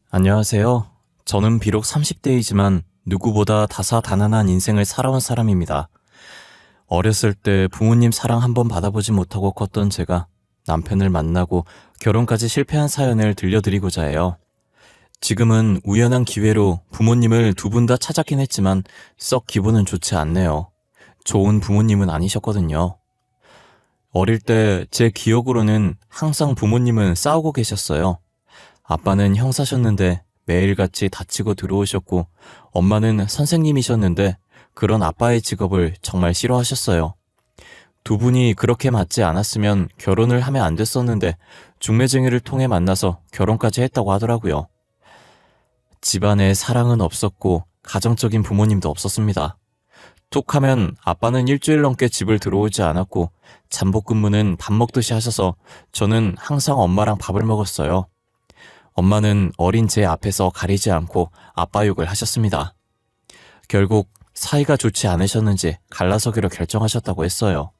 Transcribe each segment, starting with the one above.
안녕하세요. 저는 비록 30대이지만 누구보다 다사다난한 인생을 살아온 사람입니다. 어렸을 때 부모님 사랑 한번 받아보지 못하고 컸던 제가 남편을 만나고 결혼까지 실패한 사연을 들려드리고자 해요. 지금은 우연한 기회로 부모님을 두 분 다 찾았긴 했지만 썩 기분은 좋지 않네요. 좋은 부모님은 아니셨거든요. 어릴 때 제 기억으로는 항상 부모님은 싸우고 계셨어요. 아빠는 형사셨는데 매일같이 다치고 들어오셨고, 엄마는 선생님이셨는데 그런 아빠의 직업을 정말 싫어하셨어요. 두 분이 그렇게 맞지 않았으면 결혼을 하면 안 됐었는데 중매쟁이를 통해 만나서 결혼까지 했다고 하더라고요. 집안에 사랑은 없었고 가정적인 부모님도 없었습니다. 툭 하면 아빠는 일주일 넘게 집을 들어오지 않았고 잠복 근무는 밥 먹듯이 하셔서 저는 항상 엄마랑 밥을 먹었어요. 엄마는 어린 제 앞에서 가리지 않고 아빠 욕을 하셨습니다. 결국 사이가 좋지 않으셨는지 갈라서기로 결정하셨다고 했어요.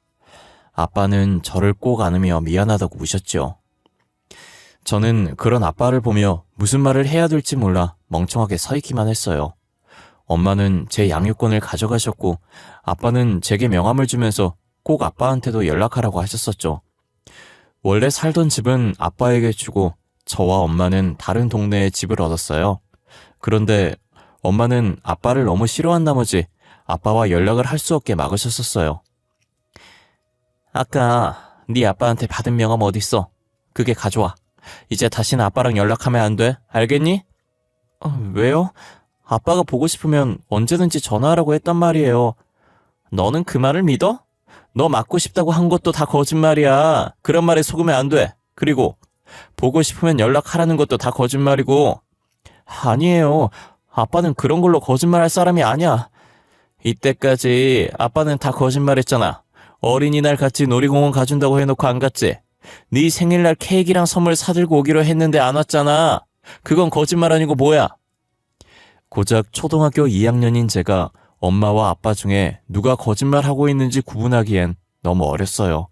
아빠는 저를 꼭 안으며 미안하다고 우셨죠. 저는 그런 아빠를 보며 무슨 말을 해야 될지 몰라 멍청하게 서 있기만 했어요. 엄마는 제 양육권을 가져가셨고 아빠는 제게 명함을 주면서 꼭 아빠한테도 연락하라고 하셨었죠. 원래 살던 집은 아빠에게 주고 저와 엄마는 다른 동네에 집을 얻었어요. 그런데 엄마는 아빠를 너무 싫어한 나머지 아빠와 연락을 할 수 없게 막으셨었어요. 아까 네 아빠한테 받은 명함 어딨어? 그게 가져와. 이제 다시는 아빠랑 연락하면 안 돼. 알겠니? 왜요? 아빠가 보고 싶으면 언제든지 전화하라고 했단 말이에요. 너는 그 말을 믿어? 너 맞고 싶다고 한 것도 다 거짓말이야. 그런 말에 속으면 안 돼. 그리고 보고 싶으면 연락하라는 것도 다 거짓말이고. 아니에요. 아빠는 그런 걸로 거짓말할 사람이 아니야. 이때까지 아빠는 다 거짓말했잖아. 어린이날 같이 놀이공원 가준다고 해놓고 안 갔지. 네 생일날 케이크랑 선물 사들고 오기로 했는데 안 왔잖아. 그건 거짓말 아니고 뭐야? 고작 초등학교 2학년인 제가 엄마와 아빠 중에 누가 거짓말하고 있는지 구분하기엔 너무 어렸어요.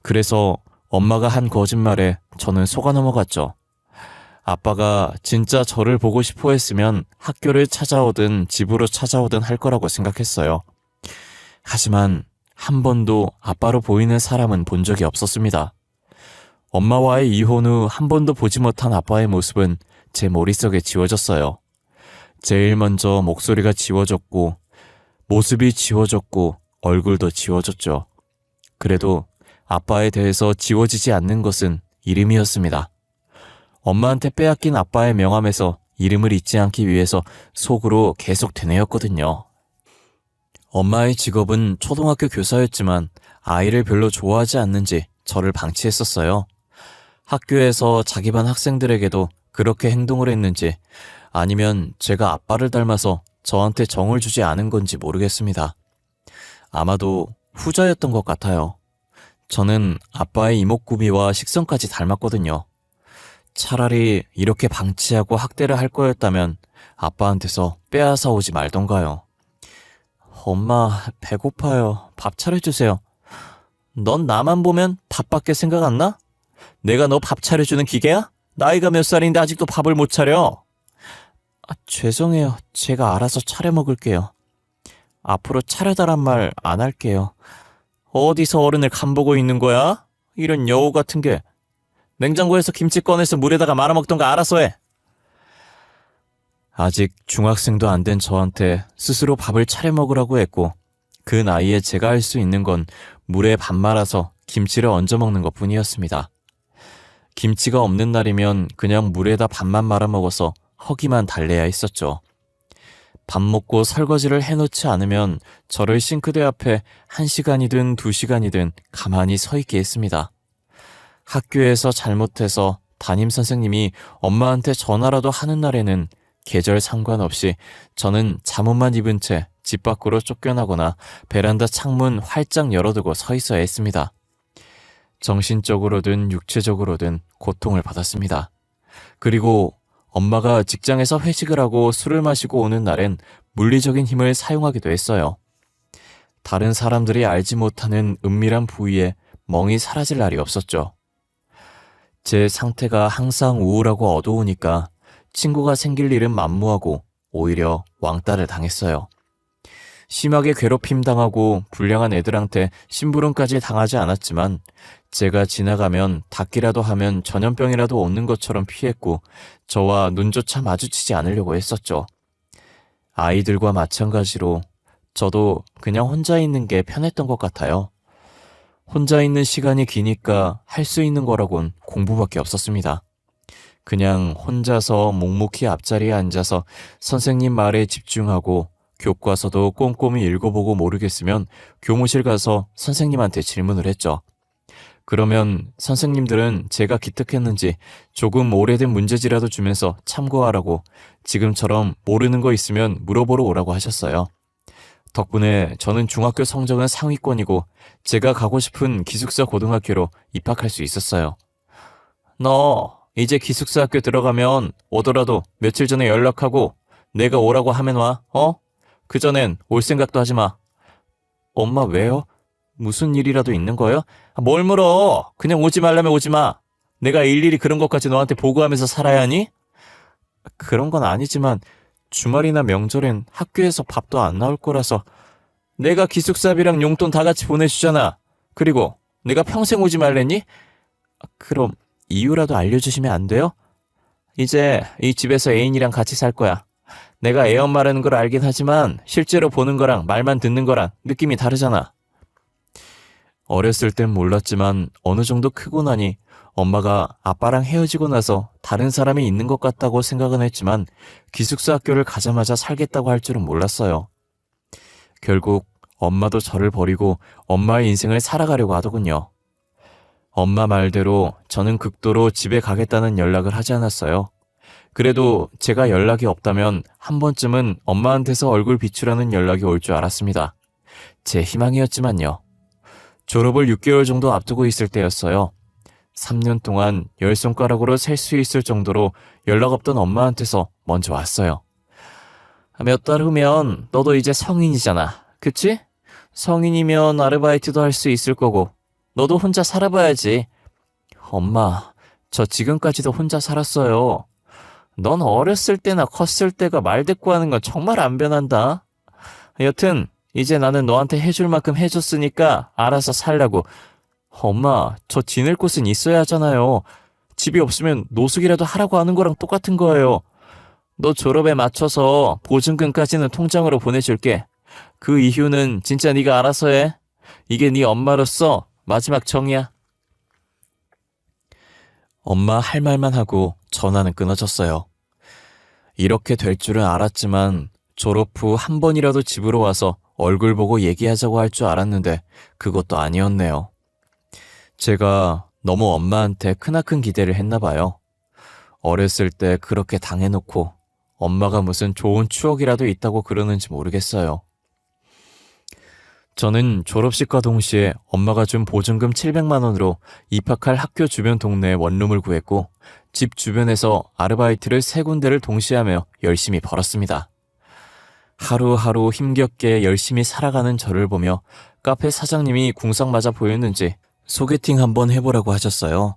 그래서 엄마가 한 거짓말에 저는 속아 넘어갔죠. 아빠가 진짜 저를 보고 싶어 했으면 학교를 찾아오든 집으로 찾아오든 할 거라고 생각했어요. 하지만 한 번도 아빠로 보이는 사람은 본 적이 없었습니다. 엄마와의 이혼 후 한 번도 보지 못한 아빠의 모습은 제 머릿속에 지워졌어요. 제일 먼저 목소리가 지워졌고, 모습이 지워졌고, 얼굴도 지워졌죠. 그래도 아빠에 대해서 지워지지 않는 것은 이름이었습니다. 엄마한테 빼앗긴 아빠의 명함에서 이름을 잊지 않기 위해서 속으로 계속 되뇌었거든요. 엄마의 직업은 초등학교 교사였지만 아이를 별로 좋아하지 않는지 저를 방치했었어요. 학교에서 자기 반 학생들에게도 그렇게 행동을 했는지 아니면 제가 아빠를 닮아서 저한테 정을 주지 않은 건지 모르겠습니다. 아마도 후자였던 것 같아요. 저는 아빠의 이목구비와 식성까지 닮았거든요. 차라리 이렇게 방치하고 학대를 할 거였다면 아빠한테서 빼앗아 오지 말던가요. 엄마, 배고파요. 밥 차려주세요. 넌 나만 보면 밥밖에 생각 안 나? 내가 너 밥 차려주는 기계야? 나이가 몇 살인데 아직도 밥을 못 차려. 죄송해요. 제가 알아서 차려 먹을게요. 앞으로 차려달란 말 안 할게요. 어디서 어른을 간보고 있는 거야? 이런 여우 같은 게. 냉장고에서 김치 꺼내서 물에다가 말아먹던가 알아서 해. 아직 중학생도 안 된 저한테 스스로 밥을 차려 먹으라고 했고, 그 나이에 제가 할 수 있는 건 물에 밥 말아서 김치를 얹어 먹는 것 뿐이었습니다. 김치가 없는 날이면 그냥 물에다 밥만 말아 먹어서 허기만 달래야 했었죠. 밥 먹고 설거지를 해놓지 않으면 저를 싱크대 앞에 1시간이든 2시간이든 가만히 서 있게 했습니다. 학교에서 잘못해서 담임선생님이 엄마한테 전화라도 하는 날에는 계절 상관없이 저는 잠옷만 입은 채 집 밖으로 쫓겨나거나 베란다 창문 활짝 열어두고 서 있어야 했습니다. 정신적으로든 육체적으로든 고통을 받았습니다. 그리고 엄마가 직장에서 회식을 하고 술을 마시고 오는 날엔 물리적인 힘을 사용하기도 했어요. 다른 사람들이 알지 못하는 은밀한 부위에 멍이 사라질 날이 없었죠. 제 상태가 항상 우울하고 어두우니까 친구가 생길 일은 만무하고 오히려 왕따를 당했어요. 심하게 괴롭힘 당하고 불량한 애들한테 심부름까지 당하지 않았지만 제가 지나가면 닿기라도 하면 전염병이라도 얻는 것처럼 피했고 저와 눈조차 마주치지 않으려고 했었죠. 아이들과 마찬가지로 저도 그냥 혼자 있는 게 편했던 것 같아요. 혼자 있는 시간이 기니까 할 수 있는 거라곤 공부밖에 없었습니다. 그냥 혼자서 묵묵히 앞자리에 앉아서 선생님 말에 집중하고 교과서도 꼼꼼히 읽어보고 모르겠으면 교무실 가서 선생님한테 질문을 했죠. 그러면 선생님들은 제가 기특했는지 조금 오래된 문제지라도 주면서 참고하라고 지금처럼 모르는 거 있으면 물어보러 오라고 하셨어요. 덕분에 저는 중학교 성적은 상위권이고 제가 가고 싶은 기숙사 고등학교로 입학할 수 있었어요. 너 이제 기숙사 학교 들어가면 오더라도 며칠 전에 연락하고 내가 오라고 하면 와, 어? 그전엔 올 생각도 하지 마. 엄마 왜요? 무슨 일이라도 있는 거예요? 뭘 물어? 그냥 오지 말라면 오지 마. 내가 일일이 그런 것까지 너한테 보고하면서 살아야 하니? 그런 건 아니지만 주말이나 명절엔 학교에서 밥도 안 나올 거라서 내가 기숙사비랑 용돈 다 같이 보내주잖아. 그리고 내가 평생 오지 말랬니? 그럼 이유라도 알려주시면 안 돼요? 이제 이 집에서 애인이랑 같이 살 거야. 내가 애 엄마라는 걸 알긴 하지만 실제로 보는 거랑 말만 듣는 거랑 느낌이 다르잖아. 어렸을 땐 몰랐지만 어느 정도 크고 나니 엄마가 아빠랑 헤어지고 나서 다른 사람이 있는 것 같다고 생각은 했지만 기숙사 학교를 가자마자 살겠다고 할 줄은 몰랐어요. 결국 엄마도 저를 버리고 엄마의 인생을 살아가려고 하더군요. 엄마 말대로 저는 극도로 집에 가겠다는 연락을 하지 않았어요. 그래도 제가 연락이 없다면 한 번쯤은 엄마한테서 얼굴 비추라는 연락이 올 줄 알았습니다. 제 희망이었지만요. 졸업을 6개월 정도 앞두고 있을 때였어요. 3년 동안 10손가락으로 셀 수 있을 정도로 연락 없던 엄마한테서 먼저 왔어요. 몇 달 후면 너도 이제 성인이잖아. 그치? 성인이면 아르바이트도 할 수 있을 거고 너도 혼자 살아봐야지. 엄마, 저 지금까지도 혼자 살았어요. 넌 어렸을 때나 컸을 때가 말대꾸하는 건 정말 안 변한다. 여튼 이제 나는 너한테 해줄 만큼 해줬으니까 알아서 살라고. 엄마, 저 지낼 곳은 있어야 하잖아요. 집이 없으면 노숙이라도 하라고 하는 거랑 똑같은 거예요. 너 졸업에 맞춰서 보증금까지는 통장으로 보내줄게. 그 이후는 진짜 네가 알아서 해. 이게 네 엄마로서 마지막 정이야. 엄마 할 말만 하고 전화는 끊어졌어요. 이렇게 될 줄은 알았지만 졸업 후 한 번이라도 집으로 와서 얼굴 보고 얘기하자고 할 줄 알았는데 그것도 아니었네요. 제가 너무 엄마한테 크나큰 기대를 했나 봐요. 어렸을 때 그렇게 당해놓고 엄마가 무슨 좋은 추억이라도 있다고 그러는지 모르겠어요. 저는 졸업식과 동시에 엄마가 준 보증금 700만 원으로 입학할 학교 주변 동네에 원룸을 구했고 집 주변에서 아르바이트를 3군데를 동시에 하며 열심히 벌었습니다. 하루하루 힘겹게 열심히 살아가는 저를 보며 카페 사장님이 궁상 맞아 보였는지 소개팅 한번 해보라고 하셨어요.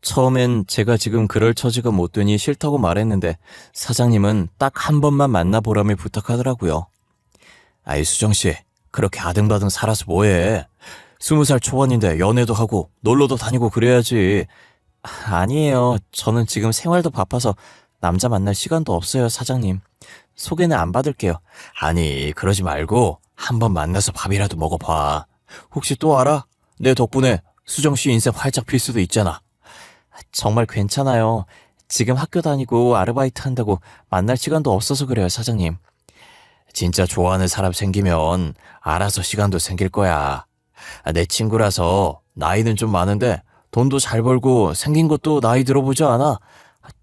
처음엔 제가 지금 그럴 처지가 못 되니 싫다고 말했는데 사장님은 딱 한 번만 만나보라며 부탁하더라고요. 아이 수정씨, 그렇게 아등바등 살아서 뭐해. 20살 초반인데 연애도 하고 놀러도 다니고 그래야지. 아니에요. 저는 지금 생활도 바빠서 남자 만날 시간도 없어요, 사장님. 소개는 안 받을게요. 아니, 그러지 말고 한번 만나서 밥이라도 먹어봐. 혹시 또 알아? 내 덕분에 수정씨 인생 활짝 필 수도 있잖아. 정말 괜찮아요. 지금 학교 다니고 아르바이트 한다고 만날 시간도 없어서 그래요, 사장님. 진짜 좋아하는 사람 생기면 알아서 시간도 생길 거야. 내 친구라서 나이는 좀 많은데 돈도 잘 벌고 생긴 것도 나이 들어보지 않아.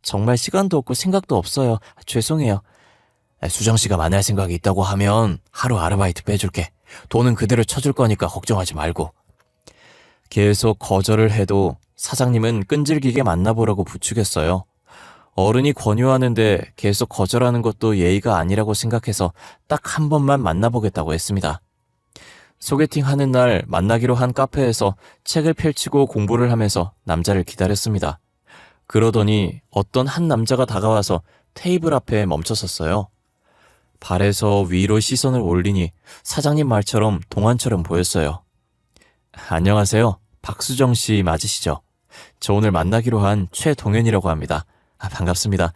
정말 시간도 없고 생각도 없어요. 죄송해요. 수정씨가 만날 생각이 있다고 하면 하루 아르바이트 빼줄게. 돈은 그대로 쳐줄 거니까 걱정하지 말고. 계속 거절을 해도 사장님은 끈질기게 만나보라고 부추겼어요. 어른이 권유하는데 계속 거절하는 것도 예의가 아니라고 생각해서 딱 한 번만 만나보겠다고 했습니다. 소개팅 하는 날 만나기로 한 카페에서 책을 펼치고 공부를 하면서 남자를 기다렸습니다. 그러더니 어떤 한 남자가 다가와서 테이블 앞에 멈춰섰어요. 발에서 위로 시선을 올리니 사장님 말처럼 동안처럼 보였어요. 안녕하세요. 박수정 씨 맞으시죠? 저 오늘 만나기로 한 최동현이라고 합니다. 반갑습니다.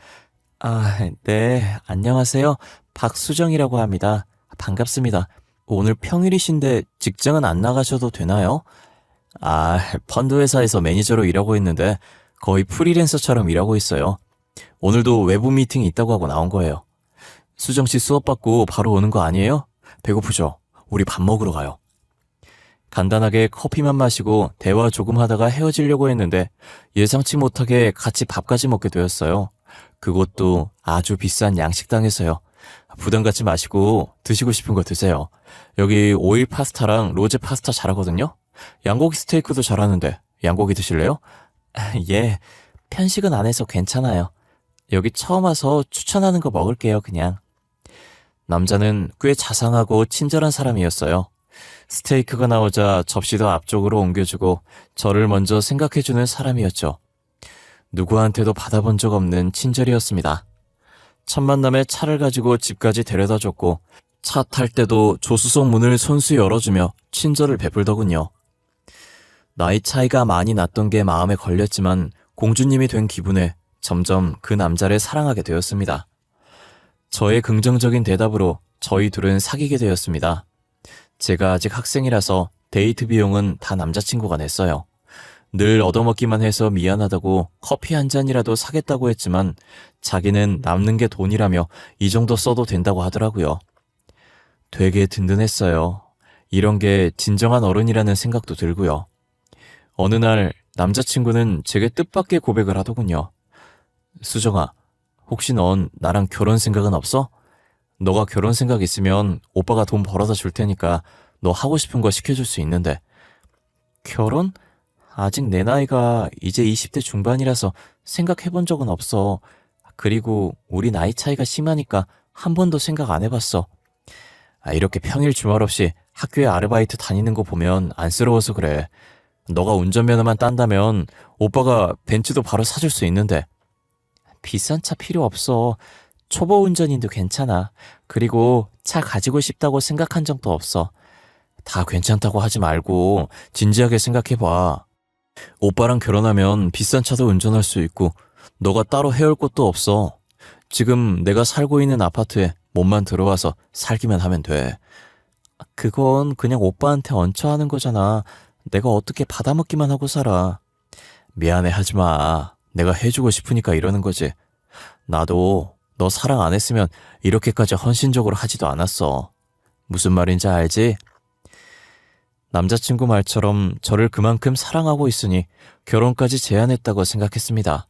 네, 안녕하세요. 박수정이라고 합니다. 반갑습니다. 오늘 평일이신데 직장은 안 나가셔도 되나요? 펀드 회사에서 매니저로 일하고 있는데 거의 프리랜서처럼 일하고 있어요. 오늘도 외부 미팅이 있다고 하고 나온 거예요. 수정 씨 수업 받고 바로 오는 거 아니에요? 배고프죠? 우리 밥 먹으러 가요. 간단하게 커피만 마시고 대화 조금 하다가 헤어지려고 했는데 예상치 못하게 같이 밥까지 먹게 되었어요. 그것도 아주 비싼 양식당에서요. 부담 갖지 마시고 드시고 싶은 거 드세요. 여기 오일 파스타랑 로제 파스타 잘하거든요. 양고기 스테이크도 잘하는데 양고기 드실래요? 예, 편식은 안 해서 괜찮아요. 여기 처음 와서 추천하는 거 먹을게요, 그냥. 남자는 꽤 자상하고 친절한 사람이었어요. 스테이크가 나오자 접시도 앞쪽으로 옮겨주고 저를 먼저 생각해주는 사람이었죠. 누구한테도 받아본 적 없는 친절이었습니다. 첫 만남에 차를 가지고 집까지 데려다줬고 차 탈 때도 조수석 문을 손수 열어주며 친절을 베풀더군요. 나이 차이가 많이 났던 게 마음에 걸렸지만 공주님이 된 기분에 점점 그 남자를 사랑하게 되었습니다. 저의 긍정적인 대답으로 저희 둘은 사귀게 되었습니다. 제가 아직 학생이라서 데이트 비용은 다 남자친구가 냈어요. 늘 얻어먹기만 해서 미안하다고 커피 한 잔이라도 사겠다고 했지만 자기는 남는 게 돈이라며 이 정도 써도 된다고 하더라고요. 되게 든든했어요. 이런 게 진정한 어른이라는 생각도 들고요. 어느 날 남자친구는 제게 뜻밖의 고백을 하더군요. 수정아, 혹시 넌 나랑 결혼 생각은 없어? 너가 결혼 생각 있으면 오빠가 돈 벌어다 줄 테니까 너 하고 싶은 거 시켜줄 수 있는데. 결혼? 아직 내 나이가 이제 20대 중반이라서 생각해본 적은 없어. 그리고 우리 나이 차이가 심하니까 한 번도 생각 안 해봤어. 이렇게 평일 주말 없이 학교에 아르바이트 다니는 거 보면 안쓰러워서 그래. 너가 운전면허만 딴다면 오빠가 벤츠도 바로 사줄 수 있는데. 비싼 차 필요 없어. 초보 운전인도 괜찮아. 그리고 차 가지고 싶다고 생각한 적도 없어. 다 괜찮다고 하지 말고 진지하게 생각해봐. 오빠랑 결혼하면 비싼 차도 운전할 수 있고 너가 따로 해올 곳도 없어. 지금 내가 살고 있는 아파트에 몸만 들어와서 살기만 하면 돼. 그건 그냥 오빠한테 얹혀 하는 거잖아. 내가 어떻게 받아먹기만 하고 살아. 미안해 하지 마. 내가 해주고 싶으니까 이러는 거지. 나도 너 사랑 안 했으면 이렇게까지 헌신적으로 하지도 않았어. 무슨 말인지 알지? 남자친구 말처럼 저를 그만큼 사랑하고 있으니 결혼까지 제안했다고 생각했습니다.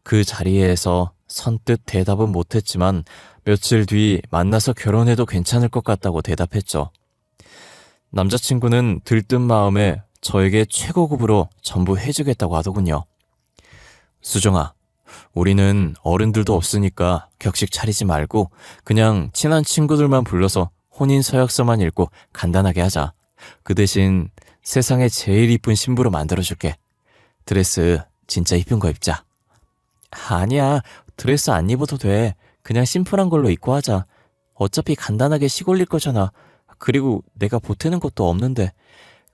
그 자리에서 선뜻 대답은 못했지만 며칠 뒤 만나서 결혼해도 괜찮을 것 같다고 대답했죠. 남자친구는 들뜬 마음에 저에게 최고급으로 전부 해주겠다고 하더군요. 수정아, 우리는 어른들도 없으니까 격식 차리지 말고 그냥 친한 친구들만 불러서 혼인 서약서만 읽고 간단하게 하자. 그 대신 세상에 제일 이쁜 신부로 만들어줄게. 드레스 진짜 이쁜 거 입자. 아니야, 드레스 안 입어도 돼. 그냥 심플한 걸로 입고 하자. 어차피 간단하게 시골릴 거잖아. 그리고 내가 보태는 것도 없는데.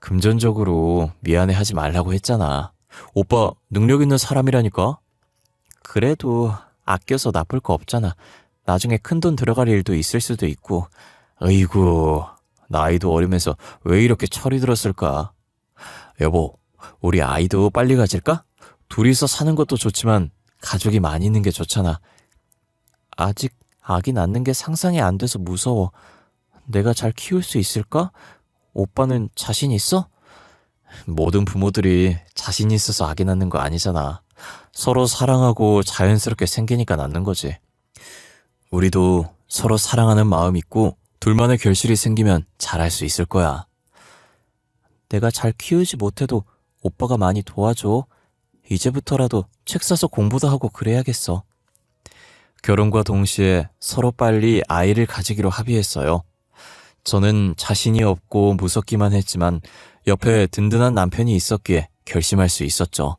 금전적으로 미안해 하지 말라고 했잖아. 오빠 능력 있는 사람이라니까. 그래도 아껴서 나쁠 거 없잖아. 나중에 큰돈 들어갈 일도 있을 수도 있고. 어이구, 나이도 어리면서 왜 이렇게 철이 들었을까? 여보, 우리 아이도 빨리 가질까? 둘이서 사는 것도 좋지만 가족이 많이 있는 게 좋잖아. 아직 아기 낳는 게 상상이 안 돼서 무서워. 내가 잘 키울 수 있을까? 오빠는 자신 있어? 모든 부모들이 자신 있어서 아기 낳는 거 아니잖아. 서로 사랑하고 자연스럽게 생기니까 낳는 거지. 우리도 서로 사랑하는 마음 있고 둘만의 결실이 생기면 잘할 수 있을 거야. 내가 잘 키우지 못해도 오빠가 많이 도와줘. 이제부터라도 책 사서 공부도 하고 그래야겠어. 결혼과 동시에 서로 빨리 아이를 가지기로 합의했어요. 저는 자신이 없고 무섭기만 했지만 옆에 든든한 남편이 있었기에 결심할 수 있었죠.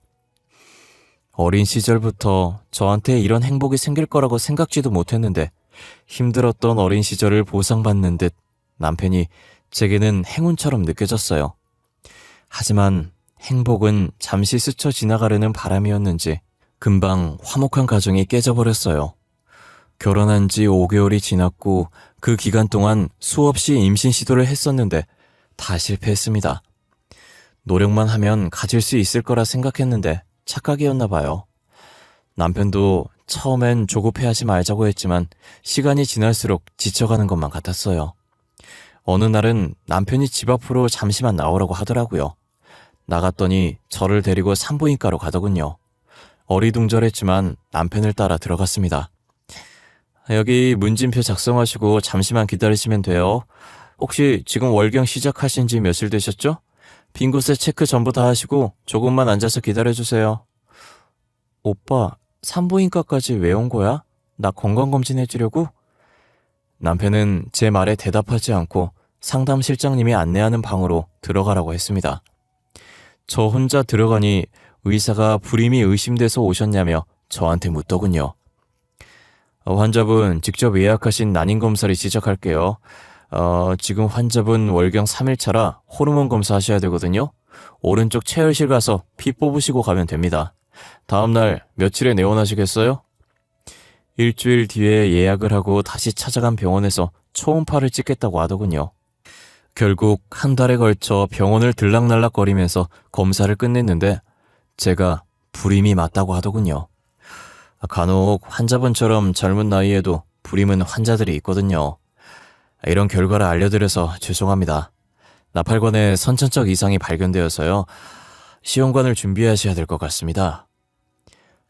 어린 시절부터 저한테 이런 행복이 생길 거라고 생각지도 못했는데 힘들었던 어린 시절을 보상받는 듯 남편이 제게는 행운처럼 느껴졌어요. 하지만 행복은 잠시 스쳐 지나가려는 바람이었는지 금방 화목한 가정이 깨져버렸어요. 결혼한 지 5개월이 지났고 그 기간 동안 수없이 임신 시도를 했었는데 다 실패했습니다. 노력만 하면 가질 수 있을 거라 생각했는데 착각이었나 봐요. 남편도 처음엔 조급해하지 말자고 했지만 시간이 지날수록 지쳐가는 것만 같았어요. 어느 날은 남편이 집 앞으로 잠시만 나오라고 하더라고요. 나갔더니 저를 데리고 산부인과로 가더군요. 어리둥절했지만 남편을 따라 들어갔습니다. 여기 문진표 작성하시고 잠시만 기다리시면 돼요. 혹시 지금 월경 시작하신 지 며칠 되셨죠? 빈 곳에 체크 전부 다 하시고 조금만 앉아서 기다려주세요. 오빠, 산부인과까지 왜 온 거야? 나 건강검진 해주려고? 남편은 제 말에 대답하지 않고 상담실장님이 안내하는 방으로 들어가라고 했습니다. 저 혼자 들어가니 의사가 불임이 의심돼서 오셨냐며 저한테 묻더군요. 환자분 직접 예약하신 난임검사를 시작할게요. 지금 환자분 월경 3일차라 호르몬 검사하셔야 되거든요. 오른쪽 체열실 가서 피 뽑으시고 가면 됩니다. 다음날 며칠에 내원하시겠어요? 일주일 뒤에 예약을 하고 다시 찾아간 병원에서 초음파를 찍겠다고 하더군요. 결국 한 달에 걸쳐 병원을 들락날락거리면서 검사를 끝냈는데 제가 불임이 맞다고 하더군요. 간혹 환자분처럼 젊은 나이에도 불임은 환자들이 있거든요. 이런 결과를 알려드려서 죄송합니다. 나팔관에 선천적 이상이 발견되어서요. 시험관을 준비하셔야 될 것 같습니다.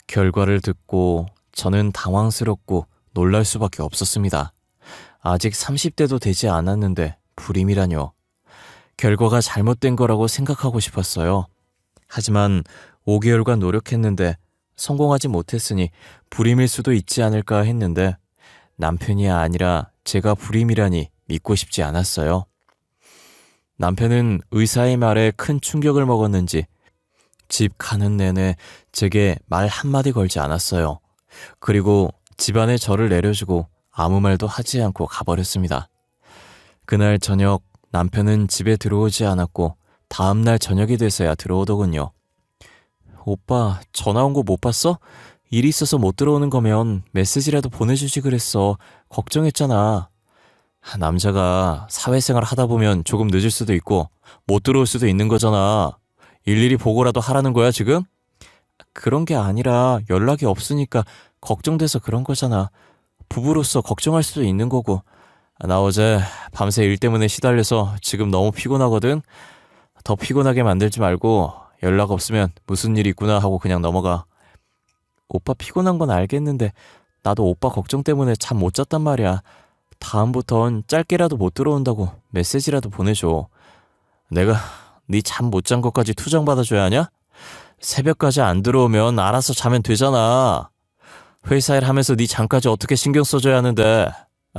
결과를 듣고 저는 당황스럽고 놀랄 수밖에 없었습니다. 아직 30대도 되지 않았는데 불임이라뇨. 결과가 잘못된 거라고 생각하고 싶었어요. 하지만 5개월간 노력했는데 성공하지 못했으니 불임일 수도 있지 않을까 했는데 남편이 아니라 제가 불임이라니 믿고 싶지 않았어요. 남편은 의사의 말에 큰 충격을 먹었는지 집 가는 내내 제게 말 한마디 걸지 않았어요. 그리고 집안에 저를 내려주고 아무 말도 하지 않고 가버렸습니다. 그날 저녁 남편은 집에 들어오지 않았고 다음날 저녁이 돼서야 들어오더군요. 오빠 전화 온 거 못 봤어? 일이 있어서 못 들어오는 거면 메시지라도 보내주지 그랬어. 걱정했잖아. 남자가 사회생활 하다 보면 조금 늦을 수도 있고 못 들어올 수도 있는 거잖아. 일일이 보고라도 하라는 거야 지금? 그런 게 아니라 연락이 없으니까 걱정돼서 그런 거잖아. 부부로서 걱정할 수도 있는 거고. 나 어제 밤새 일 때문에 시달려서 지금 너무 피곤하거든. 더 피곤하게 만들지 말고 연락 없으면 무슨 일 있구나 하고 그냥 넘어가. 오빠 피곤한 건 알겠는데 나도 오빠 걱정 때문에 잠 못 잤단 말이야. 다음부턴 짧게라도 못 들어온다고 메시지라도 보내줘. 내가 네 잠 못 잔 것까지 투정 받아줘야 하냐? 새벽까지 안 들어오면 알아서 자면 되잖아. 회사 일 하면서 네 잠까지 어떻게 신경 써줘야 하는데.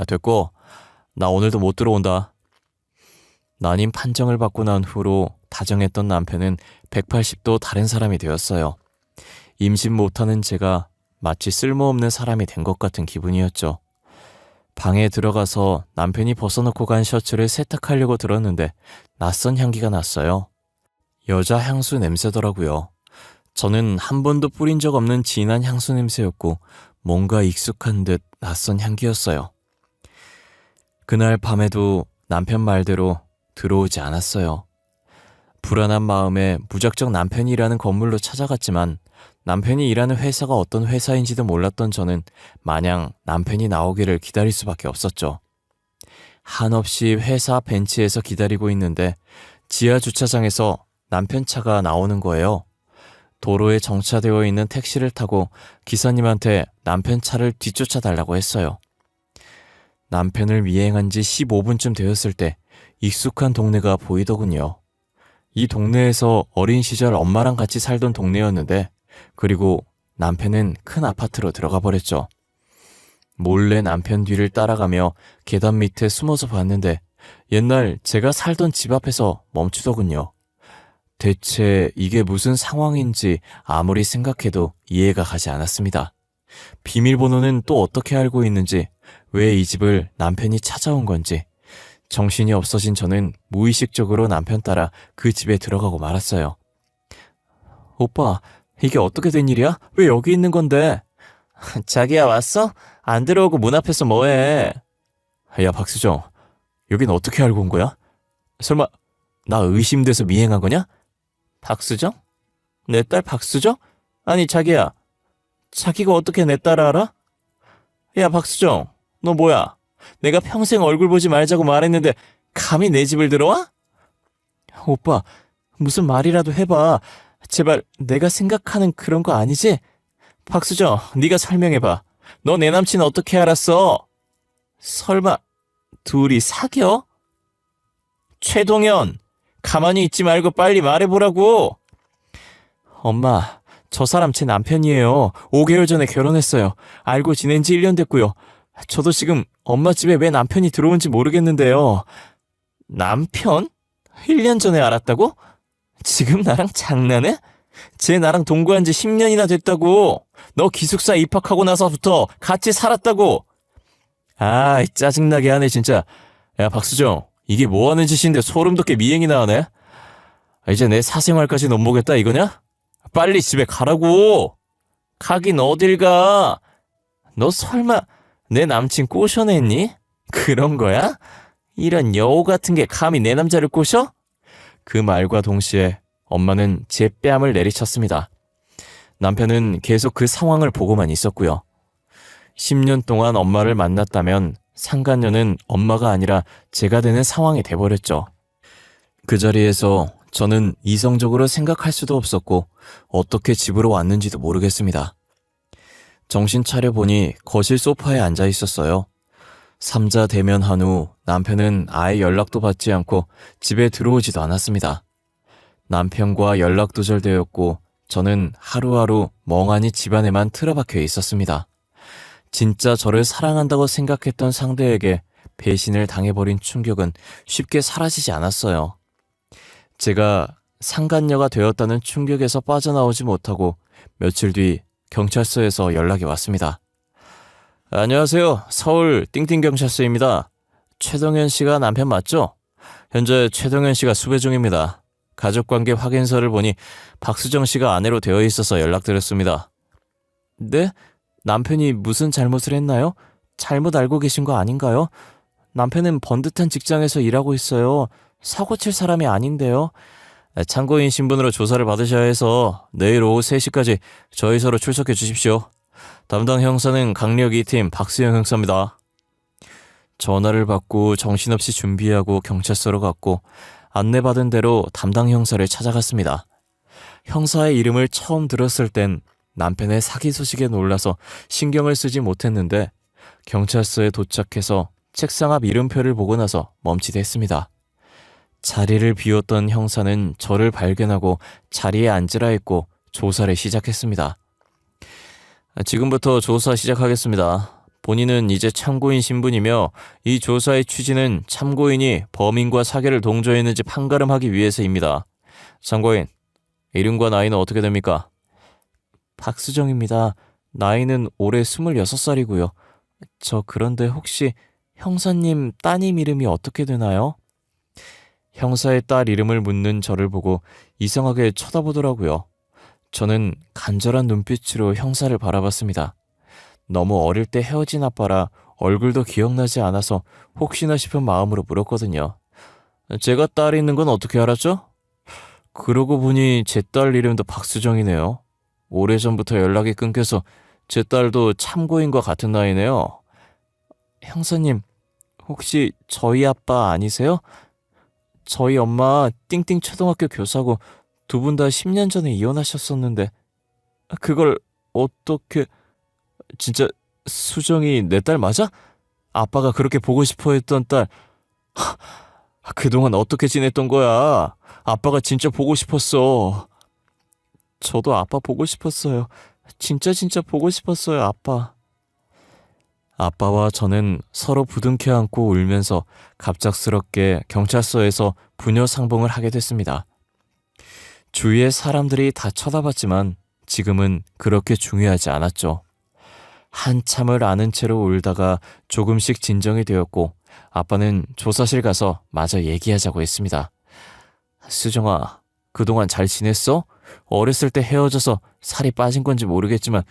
됐고 나 오늘도 못 들어온다. 난임 판정을 받고 난 후로 다정했던 남편은 180도 다른 사람이 되었어요. 임신 못하는 제가 마치 쓸모없는 사람이 된 것 같은 기분이었죠. 방에 들어가서 남편이 벗어놓고 간 셔츠를 세탁하려고 들었는데 낯선 향기가 났어요. 여자 향수 냄새더라고요. 저는 한 번도 뿌린 적 없는 진한 향수 냄새였고 뭔가 익숙한 듯 낯선 향기였어요. 그날 밤에도 남편 말대로 들어오지 않았어요. 불안한 마음에 무작정 남편이 일하는 건물로 찾아갔지만 남편이 일하는 회사가 어떤 회사인지도 몰랐던 저는 마냥 남편이 나오기를 기다릴 수밖에 없었죠. 한없이 회사 벤치에서 기다리고 있는데 지하 주차장에서 남편 차가 나오는 거예요. 도로에 정차되어 있는 택시를 타고 기사님한테 남편 차를 뒤쫓아 달라고 했어요. 남편을 미행한 지 15분쯤 되었을 때 익숙한 동네가 보이더군요. 이 동네에서 어린 시절 엄마랑 같이 살던 동네였는데 그리고 남편은 큰 아파트로 들어가 버렸죠. 몰래 남편 뒤를 따라가며 계단 밑에 숨어서 봤는데 옛날 제가 살던 집 앞에서 멈추더군요. 대체 이게 무슨 상황인지 아무리 생각해도 이해가 가지 않았습니다. 비밀번호는 또 어떻게 알고 있는지, 왜 이 집을 남편이 찾아온 건지, 정신이 없어진 저는 무의식적으로 남편 따라 그 집에 들어가고 말았어요. 오빠, 이게 어떻게 된 일이야? 왜 여기 있는 건데? 자기야, 왔어? 안 들어오고 문 앞에서 뭐해? 야, 박수정, 여긴 어떻게 알고 온 거야? 설마 나 의심돼서 미행한 거냐? 박수정? 내 딸 박수정? 아니, 자기야, 자기가 어떻게 내 딸을 알아? 야, 박수정, 너 뭐야? 내가 평생 얼굴 보지 말자고 말했는데 감히 내 집을 들어와? 오빠, 무슨 말이라도 해봐. 제발, 내가 생각하는 그런 거 아니지? 박수정, 네가 설명해봐. 너 내 남친 어떻게 알았어? 설마 둘이 사겨? 최동현, 가만히 있지 말고 빨리 말해보라고. 엄마, 저 사람 제 남편이에요. 5개월 전에 결혼했어요. 알고 지낸 지 1년 됐고요. 저도 지금 엄마 집에 왜 남편이 들어온지 모르겠는데요. 남편? 1년 전에 알았다고? 지금 나랑 장난해? 쟤 나랑 동거한 지 10년이나 됐다고. 너 기숙사 입학하고 나서부터 같이 살았다고. 아이, 짜증나게 하네 진짜. 야, 박수정, 이게 뭐하는 짓인데 소름 돋게 미행이나 하네? 이제 내 사생활까지 넘보겠다 이거냐? 빨리 집에 가라고. 가긴 어딜 가. 너 설마 내 남친 꼬셔냈니? 그런 거야? 이런 여우 같은 게 감히 내 남자를 꼬셔? 그 말과 동시에 엄마는 제 뺨을 내리쳤습니다. 남편은 계속 그 상황을 보고만 있었고요. 10년 동안 엄마를 만났다면 상간녀는 엄마가 아니라 제가 되는 상황이 돼버렸죠. 그 자리에서 저는 이성적으로 생각할 수도 없었고 어떻게 집으로 왔는지도 모르겠습니다. 정신 차려보니 거실 소파에 앉아 있었어요. 삼자 대면한 후 남편은 아예 연락도 받지 않고 집에 들어오지도 않았습니다. 남편과 연락 두절되었고 저는 하루하루 멍하니 집안에만 틀어박혀 있었습니다. 진짜 저를 사랑한다고 생각했던 상대에게 배신을 당해버린 충격은 쉽게 사라지지 않았어요. 제가 상간녀가 되었다는 충격에서 빠져나오지 못하고 며칠 뒤 경찰서에서 연락이 왔습니다. 안녕하세요. 서울 띵띵경찰서입니다. 최동현 씨가 남편 맞죠? 현재 최동현 씨가 수배 중입니다. 가족관계 확인서를 보니 박수정 씨가 아내로 되어 있어서 연락드렸습니다. 네? 남편이 무슨 잘못을 했나요? 잘못 알고 계신 거 아닌가요? 남편은 번듯한 직장에서 일하고 있어요. 사고 칠 사람이 아닌데요. 참고인 신분으로 조사를 받으셔야 해서 내일 오후 3시까지 저희서로 출석해 주십시오. 담당 형사는 강력 2팀 박수영 형사입니다. 전화를 받고 정신없이 준비하고 경찰서로 갔고 안내받은 대로 담당 형사를 찾아갔습니다. 형사의 이름을 처음 들었을 땐 남편의 사기 소식에 놀라서 신경을 쓰지 못했는데 경찰서에 도착해서 책상 앞 이름표를 보고 나서 멈칫했습니다. 자리를 비웠던 형사는 저를 발견하고 자리에 앉으라 했고 조사를 시작했습니다. 지금부터 조사 시작하겠습니다. 본인은 이제 참고인 신분이며 이 조사의 취지는 참고인이 범인과 사기를 동조했는지 판가름하기 위해서입니다. 참고인, 이름과 나이는 어떻게 됩니까? 박수정입니다. 나이는 올해 26살이고요. 저 그런데 혹시 형사님 따님 이름이 어떻게 되나요? 형사의 딸 이름을 묻는 저를 보고 이상하게 쳐다보더라고요. 저는 간절한 눈빛으로 형사를 바라봤습니다. 너무 어릴 때 헤어진 아빠라 얼굴도 기억나지 않아서 혹시나 싶은 마음으로 물었거든요. 제가 딸이 있는 건 어떻게 알았죠? 그러고 보니 제 딸 이름도 박수정이네요. 오래전부터 연락이 끊겨서 제 딸도 참고인과 같은 나이네요. 형사님, 혹시 저희 아빠 아니세요? 저희 엄마 띵띵 초등학교 교사고 두 분 다 10년 전에 이혼하셨었는데 그걸 어떻게... 진짜 수정이 내 딸 맞아? 아빠가 그렇게 보고 싶어 했던 딸... 그동안 어떻게 지냈던 거야? 아빠가 진짜 보고 싶었어. 저도 아빠 보고 싶었어요. 진짜 보고 싶었어요, 아빠. 아빠와 저는 서로 부둥켜 안고 울면서 갑작스럽게 경찰서에서 부녀 상봉을 하게 됐습니다. 주위의 사람들이 다 쳐다봤지만 지금은 그렇게 중요하지 않았죠. 한참을 아는 채로 울다가 조금씩 진정이 되었고 아빠는 조사실 가서 마저 얘기하자고 했습니다. 수정아, 그동안 잘 지냈어? 어렸을 때 헤어져서 살이 빠진 건지 모르겠지만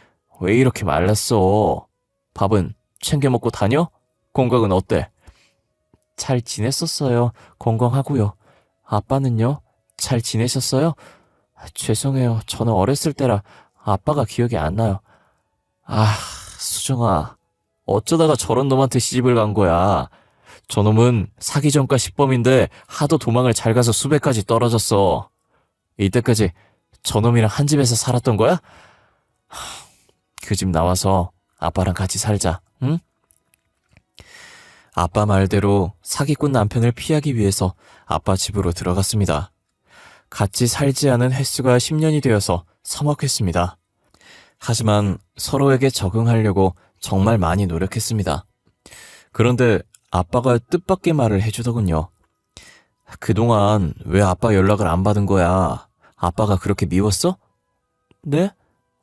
왜 이렇게 말랐어? 밥은 챙겨 먹고 다녀? 건강은 어때? 잘 지냈었어요. 건강하고요. 아빠는요? 잘 지내셨어요? 죄송해요. 저는 어렸을 때라 아빠가 기억이 안 나요. 수정아, 어쩌다가 저런 놈한테 시집을 간 거야. 저놈은 사기 전과 10범인데 하도 도망을 잘 가서 수배까지 떨어졌어. 이때까지 저놈이랑 한 집에서 살았던 거야? 그 집 나와서 아빠랑 같이 살자, 응? 아빠 말대로 사기꾼 남편을 피하기 위해서 아빠 집으로 들어갔습니다. 같이 살지 않은 횟수가 10년이 되어서 서먹했습니다. 하지만 서로에게 적응하려고 정말 많이 노력했습니다. 그런데 아빠가 뜻밖의 말을 해주더군요. 그동안 왜 아빠 연락을 안 받은 거야? 아빠가 그렇게 미웠어? 네?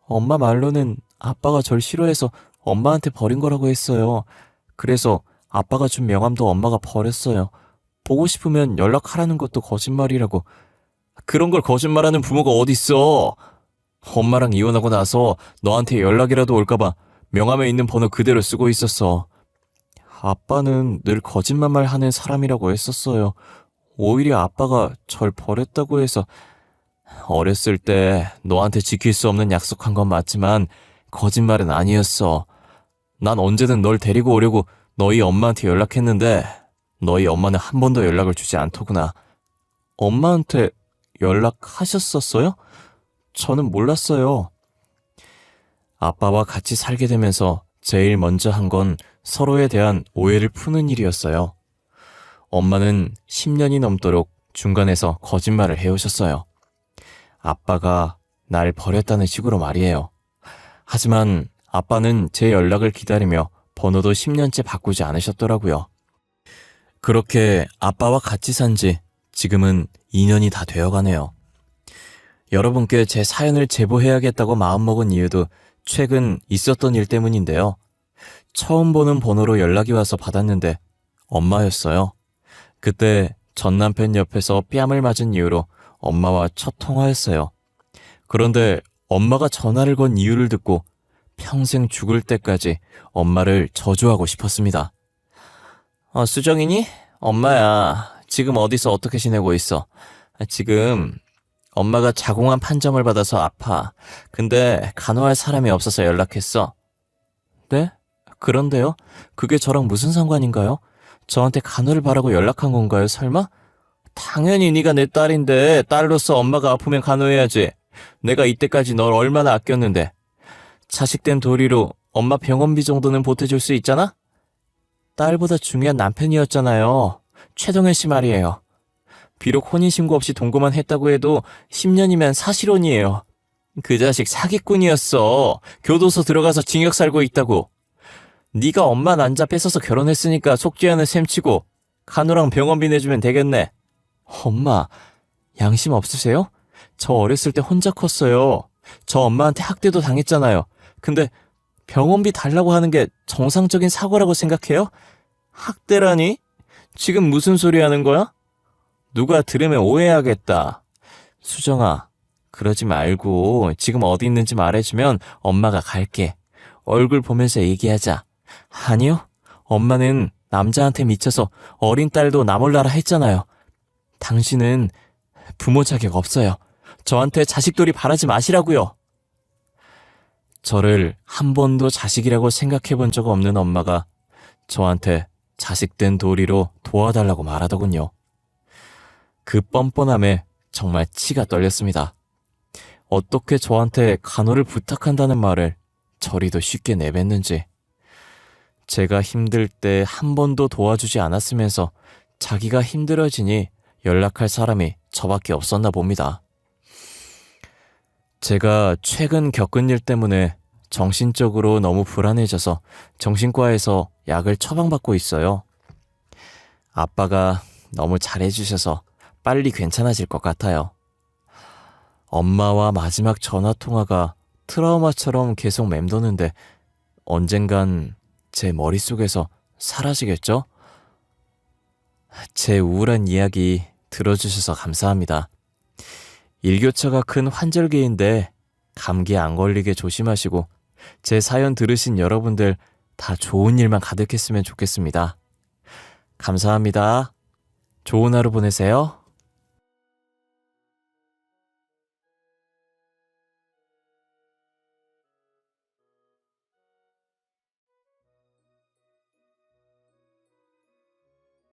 엄마 말로는 아빠가 절 싫어해서 엄마한테 버린 거라고 했어요. 그래서 아빠가 준 명함도 엄마가 버렸어요. 보고 싶으면 연락하라는 것도 거짓말이라고. 그런 걸 거짓말하는 부모가 어딨어? 엄마랑 이혼하고 나서 너한테 연락이라도 올까봐 명함에 있는 번호 그대로 쓰고 있었어. 아빠는 늘 거짓말만 하는 사람이라고 했었어요. 오히려 아빠가 절 버렸다고 해서. 어렸을 때 너한테 지킬 수 없는 약속한 건 맞지만 거짓말은 아니었어. 난 언제든 널 데리고 오려고 너희 엄마한테 연락했는데 너희 엄마는 한 번도 연락을 주지 않더구나. 엄마한테 연락하셨었어요? 저는 몰랐어요. 아빠와 같이 살게 되면서 제일 먼저 한 건 서로에 대한 오해를 푸는 일이었어요. 엄마는 10년이 넘도록 중간에서 거짓말을 해오셨어요. 아빠가 날 버렸다는 식으로 말이에요. 하지만 아빠는 제 연락을 기다리며 번호도 10년째 바꾸지 않으셨더라고요. 그렇게 아빠와 같이 산 지 지금은 2년이 다 되어가네요. 여러분께 제 사연을 제보해야겠다고 마음먹은 이유도 최근 있었던 일 때문인데요. 처음 보는 번호로 연락이 와서 받았는데 엄마였어요. 그때 전 남편 옆에서 뺨을 맞은 이유로 엄마와 첫 통화였어요. 그런데 엄마가 전화를 건 이유를 듣고 평생 죽을 때까지 엄마를 저주하고 싶었습니다. 수정이니? 엄마야. 지금 어디서 어떻게 지내고 있어? 지금 엄마가 자궁암 판정을 받아서 아파. 근데 간호할 사람이 없어서 연락했어. 네? 그런데요? 그게 저랑 무슨 상관인가요? 저한테 간호를 바라고 연락한 건가요, 설마? 당연히 네가 내 딸인데 딸로서 엄마가 아프면 간호해야지. 내가 이때까지 널 얼마나 아꼈는데. 자식된 도리로 엄마 병원비 정도는 보태줄 수 있잖아? 딸보다 중요한 남편이었잖아요. 최동현 씨 말이에요. 비록 혼인신고 없이 동거만 했다고 해도 10년이면 사실혼이에요. 그 자식 사기꾼이었어. 교도소 들어가서 징역 살고 있다고. 네가 엄마 난자 뺏어서 결혼했으니까 속죄하는 셈 치고 간호랑 병원비 내주면 되겠네. 엄마, 양심 없으세요? 저 어렸을 때 혼자 컸어요. 저 엄마한테 학대도 당했잖아요. 근데 병원비 달라고 하는 게 정상적인 사고라고 생각해요? 학대라니? 지금 무슨 소리 하는 거야? 누가 들으면 오해하겠다. 수정아, 그러지 말고 지금 어디 있는지 말해주면 엄마가 갈게. 얼굴 보면서 얘기하자. 아니요, 엄마는 남자한테 미쳐서 어린 딸도 나 몰라라 했잖아요. 당신은 부모 자격 없어요. 저한테 자식돌이 바라지 마시라고요. 저를 한 번도 자식이라고 생각해 본 적 없는 엄마가 저한테 자식된 도리로 도와달라고 말하더군요. 그 뻔뻔함에 정말 치가 떨렸습니다. 어떻게 저한테 간호를 부탁한다는 말을 저리도 쉽게 내뱉는지. 제가 힘들 때 한 번도 도와주지 않았으면서 자기가 힘들어지니 연락할 사람이 저밖에 없었나 봅니다. 제가 최근 겪은 일 때문에 정신적으로 너무 불안해져서 정신과에서 약을 처방받고 있어요. 아빠가 너무 잘해주셔서 빨리 괜찮아질 것 같아요. 엄마와 마지막 전화 통화가 트라우마처럼 계속 맴도는데 언젠간 제 머릿속에서 사라지겠죠? 제 우울한 이야기 들어주셔서 감사합니다. 일교차가 큰 환절기인데 감기 안 걸리게 조심하시고 제 사연 들으신 여러분들 다 좋은 일만 가득했으면 좋겠습니다. 감사합니다. 좋은 하루 보내세요.